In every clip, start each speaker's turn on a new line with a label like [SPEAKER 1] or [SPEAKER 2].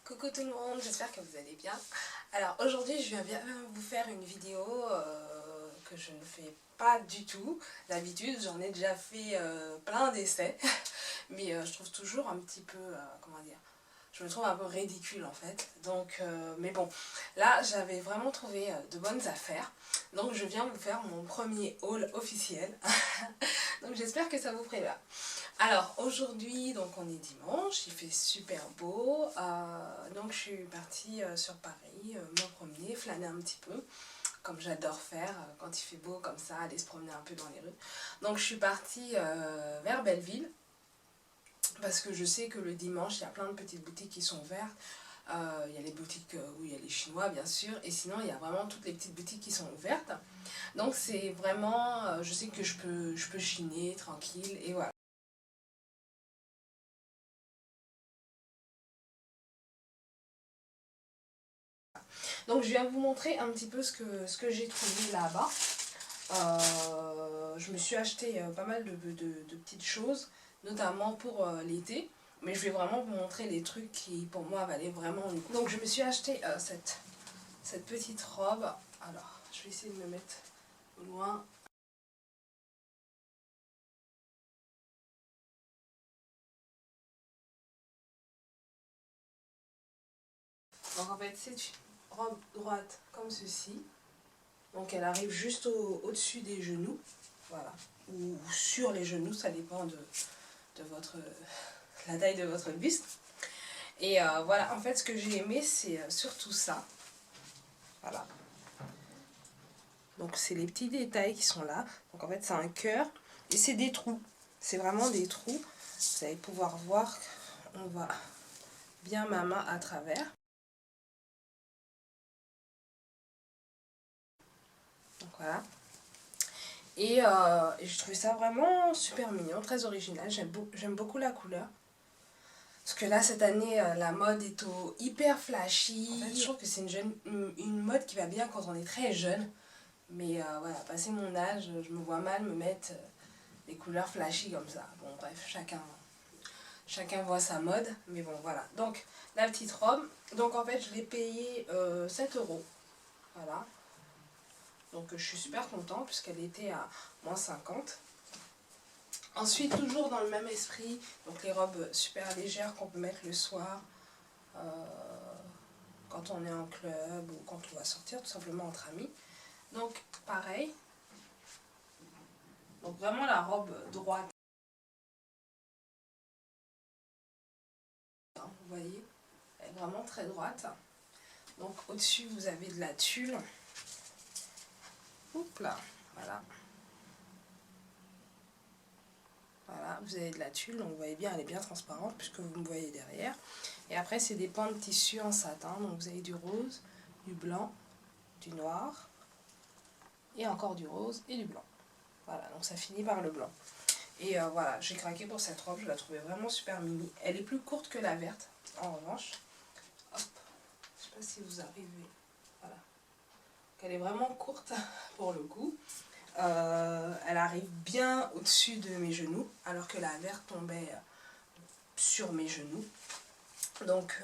[SPEAKER 1] Coucou tout le monde, j'espère que vous allez bien. Alors aujourd'hui je viens vous faire une vidéo que je ne fais pas du tout. D'habitude j'en ai déjà fait plein d'essais, mais je trouve toujours un petit peu, comment dire, je me trouve un peu ridicule en fait. Donc, mais bon, là j'avais vraiment trouvé de bonnes affaires. Donc je viens vous faire mon premier haul officiel. Donc j'espère que ça vous plaira. Alors aujourd'hui, donc on est dimanche, il fait super beau, donc je suis partie sur Paris, me promener, flâner un petit peu, comme j'adore faire quand il fait beau comme ça, aller se promener un peu dans les rues. Donc je suis partie vers Belleville, parce que je sais que le dimanche, il y a plein de petites boutiques qui sont ouvertes. Il y a les boutiques où il y a les Chinois bien sûr, et sinon il y a vraiment toutes les petites boutiques qui sont ouvertes. Donc c'est vraiment, je sais que je peux chiner tranquille, et voilà. Donc je viens vous montrer un petit peu ce que j'ai trouvé là-bas. Je me suis acheté pas mal de petites choses, notamment pour l'été. Mais je vais vraiment vous montrer les trucs qui pour moi valaient vraiment le coup. Donc je me suis acheté cette petite robe. Alors je vais essayer de me mettre loin. Donc en fait c'est une robe droite comme ceci. Donc elle arrive juste au-dessus des genoux. Voilà. Ou sur les genoux, ça dépend de la taille de votre buste. Et voilà, en fait ce que j'ai aimé c'est surtout ça. Voilà. Donc c'est les petits détails qui sont là. Donc en fait c'est un cœur et c'est des trous. C'est vraiment des trous. Vous allez pouvoir voir, on voit bien ma main à travers. Donc voilà. Et je trouve ça vraiment super mignon, très original. J'aime beaucoup la couleur. Parce que là, cette année, la mode est au hyper flashy. En fait, je trouve que c'est une mode qui va bien quand on est très jeune. Mais voilà, passé mon âge, je me vois mal me mettre des couleurs flashy comme ça. Bon, bref, chacun voit sa mode. Mais bon, voilà. Donc, la petite robe. Donc, en fait, je l'ai payée 7 €. Voilà. Donc, je suis super contente puisqu'elle était à moins 50. Ensuite, toujours dans le même esprit, donc les robes super légères qu'on peut mettre le soir. Quand on est en club ou quand on va sortir tout simplement entre amis. Donc pareil, donc vraiment la robe droite, hein, vous voyez, elle est vraiment très droite. Donc au-dessus vous avez de la tulle, oups là, voilà. Voilà, vous avez de la tulle, donc vous voyez bien, elle est bien transparente puisque vous me voyez derrière. Et après c'est des pans de tissu en satin, donc vous avez du rose, du blanc, du noir, et encore du rose et du blanc. Voilà, donc ça finit par le blanc. Et voilà, j'ai craqué pour cette robe, je la trouvais vraiment super mini. Elle est plus courte que la verte, en revanche. Hop, je sais pas si vous arrivez. Voilà. Donc elle est vraiment courte pour le coup. Elle arrive bien au-dessus de mes genoux, alors que la verte tombait sur mes genoux. Donc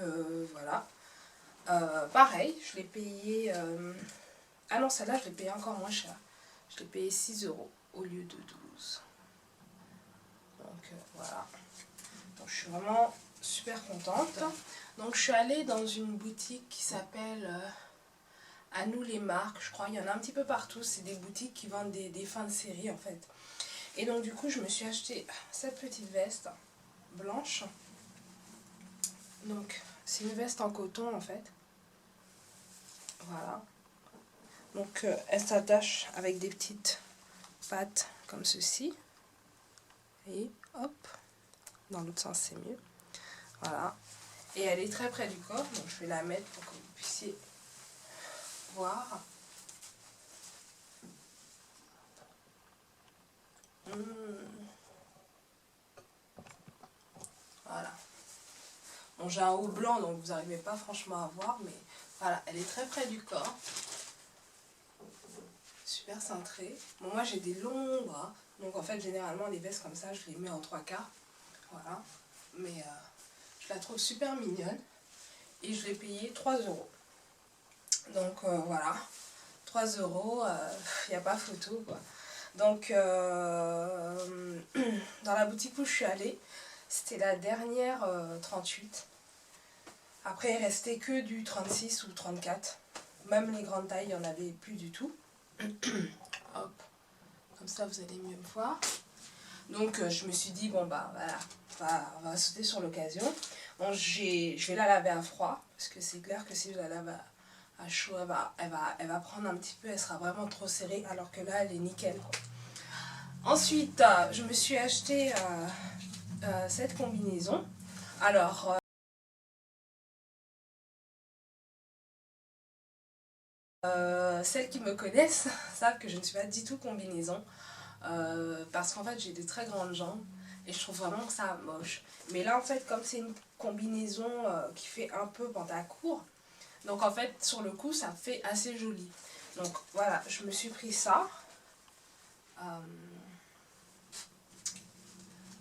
[SPEAKER 1] voilà. Pareil, je l'ai payé... Ah non, celle-là, je l'ai payé encore moins cher. Je l'ai payé 6 € au lieu de 12. Donc voilà. Donc je suis vraiment super contente. Donc je suis allée dans une boutique qui s'appelle À nous les marques, je crois. Il y en a un petit peu partout. C'est des boutiques qui vendent des fins de série en fait. Et donc du coup je me suis acheté cette petite veste blanche. Donc c'est une veste en coton en fait. Voilà. Donc elle s'attache avec des petites pattes comme ceci. Et hop, dans l'autre sens c'est mieux. Voilà. Et elle est très près du corps, donc je vais la mettre pour que vous puissiez voir. Voilà. Bon, j'ai un haut blanc, donc vous n'arrivez pas franchement à voir, mais voilà, elle est très près du corps. Super cintrée. Bon, moi j'ai des longs bras, donc en fait généralement les vestes comme ça, je les mets en 3/4. Voilà. Mais je la trouve super mignonne. et je l'ai payé 3 €. Donc voilà, 3 €, il n'y a pas photo quoi. Donc dans la boutique où je suis allée, c'était la dernière 38. Après il restait que du 36 ou 34. Même les grandes tailles, il n'y en avait plus du tout. Hop, comme ça vous allez mieux me voir. Donc je me suis dit, bon bah voilà, on va sauter sur l'occasion. Bon, je vais la laver à froid, parce que c'est clair que si je la lave à chaud, elle va prendre un petit peu, elle sera vraiment trop serrée, alors que là elle est nickel quoi. Ensuite, je me suis acheté cette combinaison. Alors, celles qui me connaissent savent que je ne suis pas du tout combinaison. Parce qu'en fait j'ai des très grandes jambes et je trouve vraiment que ça moche. Mais là en fait comme c'est une combinaison qui fait un peu pantacourt, donc en fait sur le coup ça fait assez joli. Donc voilà, je me suis pris ça.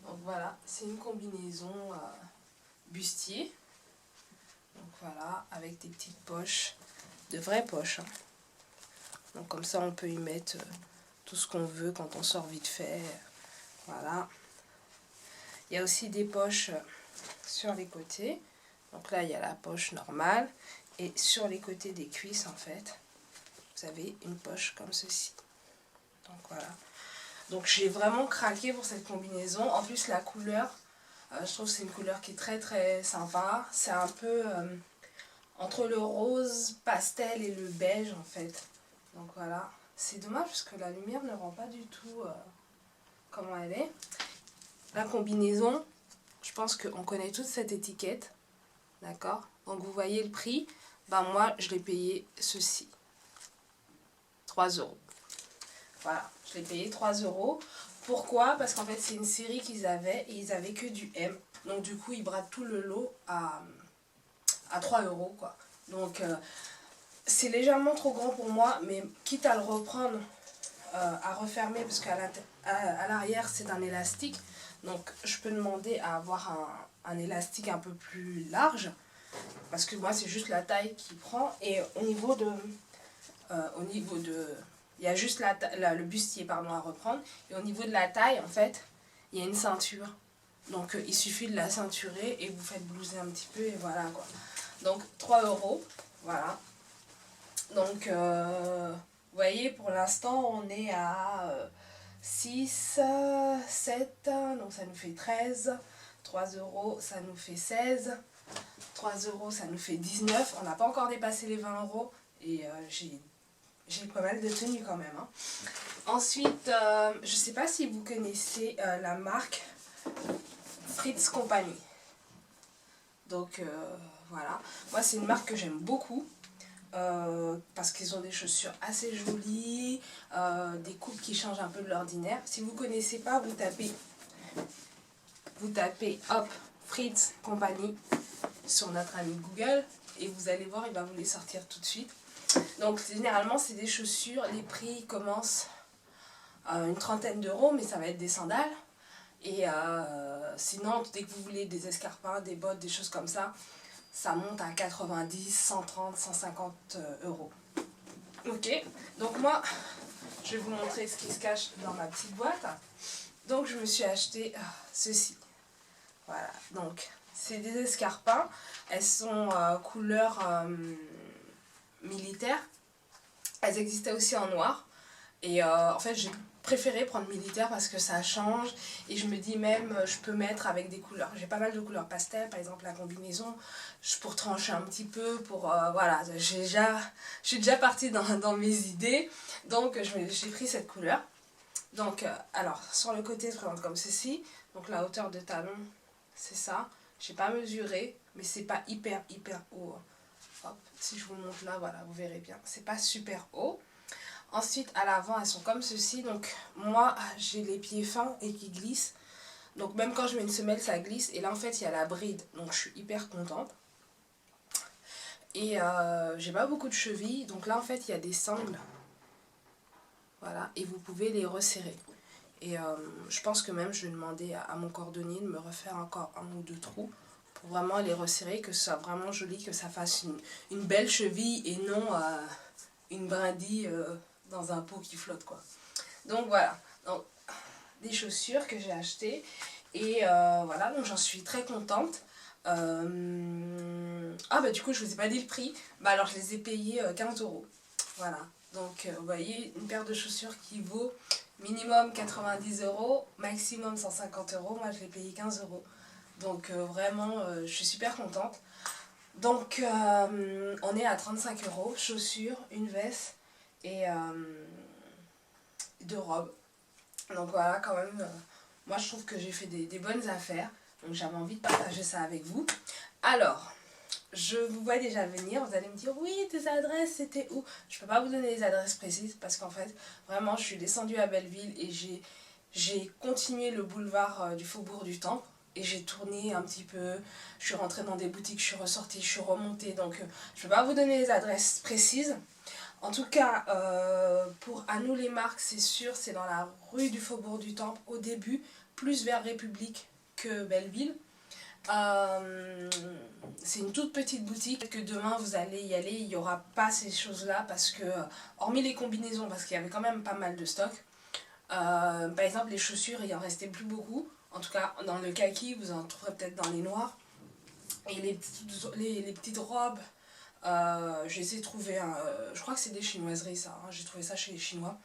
[SPEAKER 1] Donc voilà, c'est une combinaison bustier. Donc voilà, avec des petites poches, de vraies poches. Hein. Donc comme ça on peut y mettre tout ce qu'on veut quand on sort vite fait. Voilà. Il y a aussi des poches sur les côtés. Donc là, il y a la poche normale. Et sur les côtés des cuisses, en fait, vous avez une poche comme ceci. Donc voilà. Donc j'ai vraiment craqué pour cette combinaison. En plus, la couleur, je trouve que c'est une couleur qui est très très sympa. C'est un peu entre le rose pastel et le beige, en fait. Donc voilà. C'est dommage parce que la lumière ne rend pas du tout comment elle est. La combinaison, je pense qu'on connaît toute cette étiquette, d'accord? Donc vous voyez le prix, ben moi je l'ai payé ceci, 3 €. Voilà, je l'ai payé 3 €. Pourquoi? Parce qu'en fait c'est une série qu'ils avaient et ils avaient que du M. Donc du coup ils bradent tout le lot à 3 € quoi. Donc c'est légèrement trop grand pour moi, mais quitte à le reprendre, à refermer, parce qu'à l'arrière c'est un élastique. Donc je peux demander à avoir un élastique un peu plus large, parce que moi c'est juste la taille qui prend. Et au niveau de il y a juste le bustier pardon, à reprendre. Et au niveau de la taille en fait, il y a une ceinture. Donc il suffit de la ceinturer et vous faites blouser un petit peu et voilà quoi. Donc 3 €, voilà. Donc vous voyez pour l'instant on est à 6, 7, donc ça nous fait 13, 3 €, ça nous fait 16, 3 €, ça nous fait 19. On n'a pas encore dépassé les 20 € et j'ai pas mal de tenues quand même. Hein. Ensuite, je ne sais pas si vous connaissez la marque Fritz Company. Donc voilà, moi c'est une marque que j'aime beaucoup. Parce qu'ils ont des chaussures assez jolies, des coupes qui changent un peu de l'ordinaire. Si vous ne connaissez pas, vous tapez hop, Fritz Company sur notre ami Google et vous allez voir, il va vous les sortir tout de suite. Donc généralement c'est des chaussures, les prix commencent à une trentaine d'euros, mais ça va être des sandales. Et sinon, dès que vous voulez des escarpins, des bottes, des choses comme ça, ça monte à 90, 130, 150 €. Ok, donc moi, je vais vous montrer ce qui se cache dans ma petite boîte. Donc je me suis acheté ceci. Voilà, donc c'est des escarpins. Elles sont couleur militaire. Elles existaient aussi en noir. Et en fait, j'ai préféré prendre militaire parce que ça change. Et je me dis même, je peux mettre avec des couleurs. J'ai pas mal de couleurs pastel, par exemple la combinaison. Pour trancher un petit peu, voilà. Je suis déjà partie dans mes idées. Donc j'ai pris cette couleur. Donc, alors, sur le côté, se présente comme ceci. Donc la hauteur de talon, c'est ça. J'ai pas mesuré, mais c'est pas hyper haut. Hop, si je vous montre là, voilà, vous verrez bien. C'est pas super haut. Ensuite, à l'avant, elles sont comme ceci. Donc, moi, j'ai les pieds fins et qui glissent. Donc, même quand je mets une semelle, ça glisse. Et là, en fait, il y a la bride. Donc, je suis hyper contente. Et j'ai pas beaucoup de chevilles. Donc là, en fait, il y a des sangles. Voilà. Et vous pouvez les resserrer. Et je pense que même, je vais demander à mon cordonnier de me refaire encore un ou deux trous pour vraiment les resserrer, que ce soit vraiment joli, que ça fasse une belle cheville et non une brindille dans un pot qui flotte quoi. Donc voilà, donc, des chaussures que j'ai achetées et voilà, donc j'en suis très contente. Ah bah du coup je vous ai pas dit le prix, bah alors je les ai payés 15 €. Voilà, donc vous voyez une paire de chaussures qui vaut minimum 90 €, maximum 150 €, moi je l'ai payé 15 €. Donc vraiment je suis super contente. Donc on est à 35 €, chaussures, une veste et 2 robes. Donc voilà, quand même, moi je trouve que j'ai fait des bonnes affaires. Donc j'avais envie de partager ça avec vous. Alors, je vous vois déjà venir, vous allez me dire oui, tes adresses c'était où? Je peux pas vous donner les adresses précises parce qu'en fait, vraiment je suis descendue à Belleville et j'ai continué le boulevard du Faubourg du Temple. Et j'ai tourné un petit peu, je suis rentrée dans des boutiques, je suis ressortie, je suis remontée. Donc je ne peux pas vous donner les adresses précises. En tout cas, pour À nous les marques, c'est sûr, c'est dans la rue du Faubourg du Temple au début, plus vers République que Belleville. C'est une toute petite boutique que demain vous allez y aller, il n'y aura pas ces choses-là parce que, hormis les combinaisons, parce qu'il y avait quand même pas mal de stock, par exemple les chaussures, il en restait plus beaucoup. En tout cas, dans le kaki, vous en trouverez peut-être dans les noirs. Et les petites robes, j'ai essayé de trouver, je crois que c'est des chinoiseries ça, hein, j'ai trouvé ça chez les Chinois.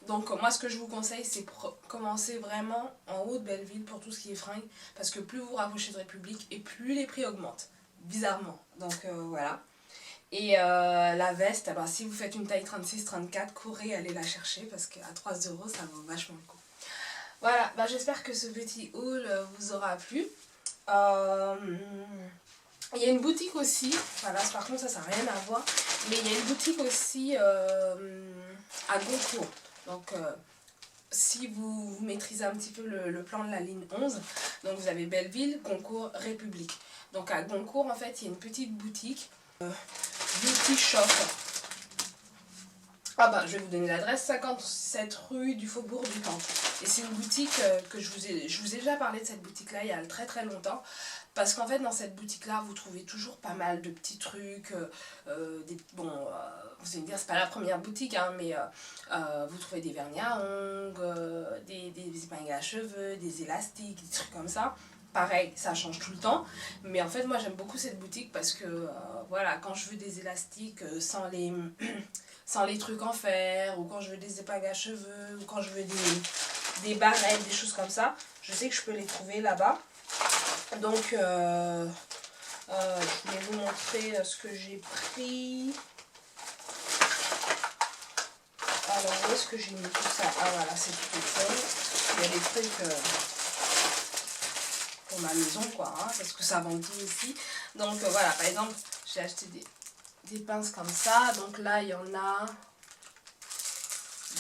[SPEAKER 1] Donc moi ce que je vous conseille c'est commencer vraiment en haut de Belleville pour tout ce qui est fringues, parce que plus vous vous rapprochez de République et plus les prix augmentent, bizarrement. Donc voilà. Et la veste, eh ben, si vous faites une taille 36-34, courez, allez la chercher parce qu'à 3 € ça vaut vachement le coup. Voilà, bah, j'espère que ce petit haul vous aura plu. Il y a une boutique aussi, voilà, par contre ça n'a rien à voir, mais il y a une boutique aussi à Goncourt. Donc si vous maîtrisez un petit peu le plan de la ligne 11, donc vous avez Belleville, Goncourt, République. Donc à Goncourt en fait il y a une petite boutique, Beauty Shop. Ah bah je vais vous donner l'adresse, 57 rue du Faubourg du Temple. Et c'est une boutique que je vous ai déjà parlé de cette boutique là il y a très très longtemps. Parce qu'en fait dans cette boutique là vous trouvez toujours pas mal de petits trucs, vous allez me dire c'est pas la première boutique hein, mais vous trouvez des vernis à ongles, des épingles à cheveux, des élastiques, des trucs comme ça. Pareil, ça change tout le temps, mais en fait moi j'aime beaucoup cette boutique parce que voilà, quand je veux des élastiques sans les trucs en fer, ou quand je veux des épingles à cheveux, ou quand je veux des barrettes, des choses comme ça, je sais que je peux les trouver là-bas. Donc je vais vous montrer ce que j'ai pris. Alors où est-ce que j'ai mis tout ça? Ah voilà, c'est tout fait. Il y a des trucs pour ma maison quoi, hein, parce que ça vend tout ici. Donc voilà, par exemple, j'ai acheté des pinces comme ça. Donc là, il y en a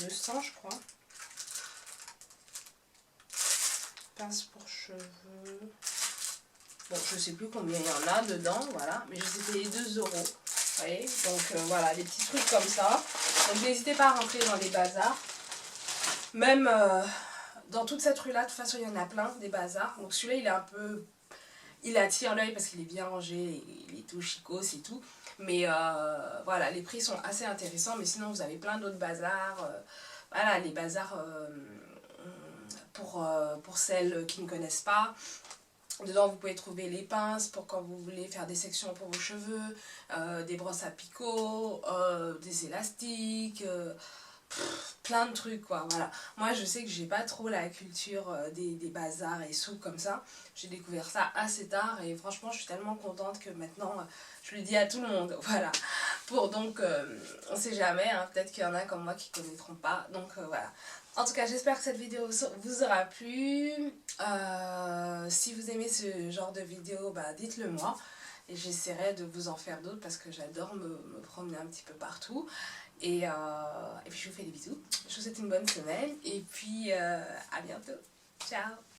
[SPEAKER 1] 200 je crois. Pinces pour cheveux. Bon, je sais plus combien il y en a dedans, voilà. Mais je les ai payés 2 €. Vous voyez, donc voilà, des petits trucs comme ça. Donc n'hésitez pas à rentrer dans les bazars. Même dans toute cette rue-là, de toute façon, il y en a plein, des bazars. Donc celui-là, il est un peu... Il attire l'œil parce qu'il est bien rangé, il est tout chicos et tout. Mais voilà, les prix sont assez intéressants. Mais sinon, vous avez plein d'autres bazars. Voilà, les bazars pour celles qui ne connaissent pas. Dedans, vous pouvez trouver les pinces pour quand vous voulez faire des sections pour vos cheveux, des brosses à picot, des élastiques, plein de trucs quoi. Voilà. Moi, je sais que j'ai pas trop la culture des bazars et souks comme ça. J'ai découvert ça assez tard et franchement, je suis tellement contente que maintenant, je le dis à tout le monde. Voilà. Donc, on sait jamais, hein, peut-être qu'il y en a comme moi qui connaîtront pas. Donc, voilà. En tout cas, j'espère que cette vidéo vous aura plu. Si vous aimez ce genre de vidéo, bah, dites-le moi. Et j'essaierai de vous en faire d'autres parce que j'adore me promener un petit peu partout. Et puis je vous fais des bisous. Je vous souhaite une bonne semaine. Et puis à bientôt. Ciao!